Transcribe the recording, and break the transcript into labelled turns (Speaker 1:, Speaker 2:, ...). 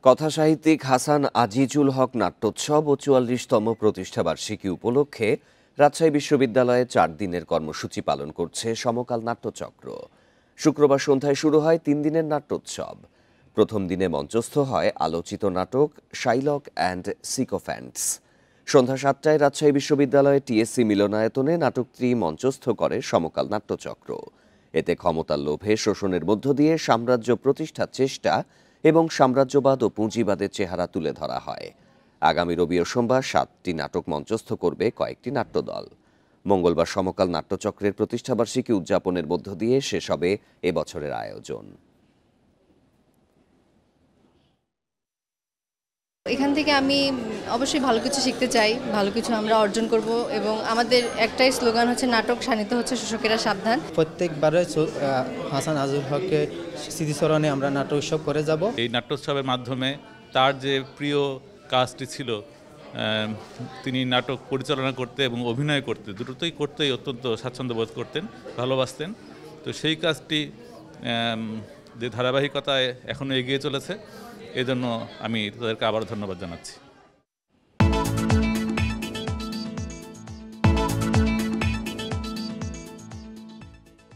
Speaker 1: কথাসাহিত্যিক হাসান আজিজুল হক নাট্যোৎসব ও ৪৪তম প্রতিষ্ঠাবার্ষিকী উপলক্ষে রাজশাহী বিশ্ববিদ্যালয়ে ৪ দিনের কর্মসূচি পালন করছে সমকাল নাট্যচক্র। শুক্রবার সন্ধ্যায় শুরু হয় ৩ দিনের নাট্যোৎসব। প্রথম দিনে মঞ্চস্থ হয় আলোচিত নাটক শাইলক অ্যান্ড সিকোফ্যান্টস। সন্ধ্যা ৭টায় রাজশাহী বিশ্ববিদ্যালয়ে টিএসসি মিলনায়তনে নাটকটি মঞ্চস্থ করে সমকাল নাট্যচক্র। এতে ক্ষমতার লোভে শোষণের মধ্য দিয়ে সাম্রাজ্য প্রতিষ্ঠার চেষ্টা এবং সাম্রাজ্যবাদ ও পুঁজিবাদের চেহারা তুলে ধরা হয়। আগামী রবি ও সোমবার ৭টি নাটক মঞ্চস্থ করবে কয়েকটি নাট্যদল। মঙ্গলবার সমকাল নাট্যচক্রের প্রতিষ্ঠাবার্ষিকী উদযাপনের মধ্য দিয়ে শেষ হবে এবছরের আয়োজন।
Speaker 2: এখান থেকে আমি অবশ্যই ভালো কিছু শিখতে চাই, ভালো কিছু আমরা অর্জন করব এবং আমাদের একটাই স্লোগান হচ্ছে নাটক শানিত হচ্ছে শোষকেরা সাবধান।
Speaker 3: প্রত্যেকবারে হাসান আজিজুল হকের স্মৃতিস্মরণে আমরা নাটক উৎসব করে যাব।
Speaker 4: এই নাট্যোৎসবের মাধ্যমে তার যে প্রিয় কাজটি ছিল, তিনি নাটক পরিচালনা করতে এবং অভিনয় করতে দুটোই করতেই অত্যন্ত স্বাচ্ছন্দ্য বোধ করতেন, ভালোবাসতেন। তো সেই কাজটি যে ধারাবাহিকতায় এখনও এগিয়ে চলেছে, এজন্য আমি তাদেরকে আবারও ধন্যবাদ জানাচ্ছি।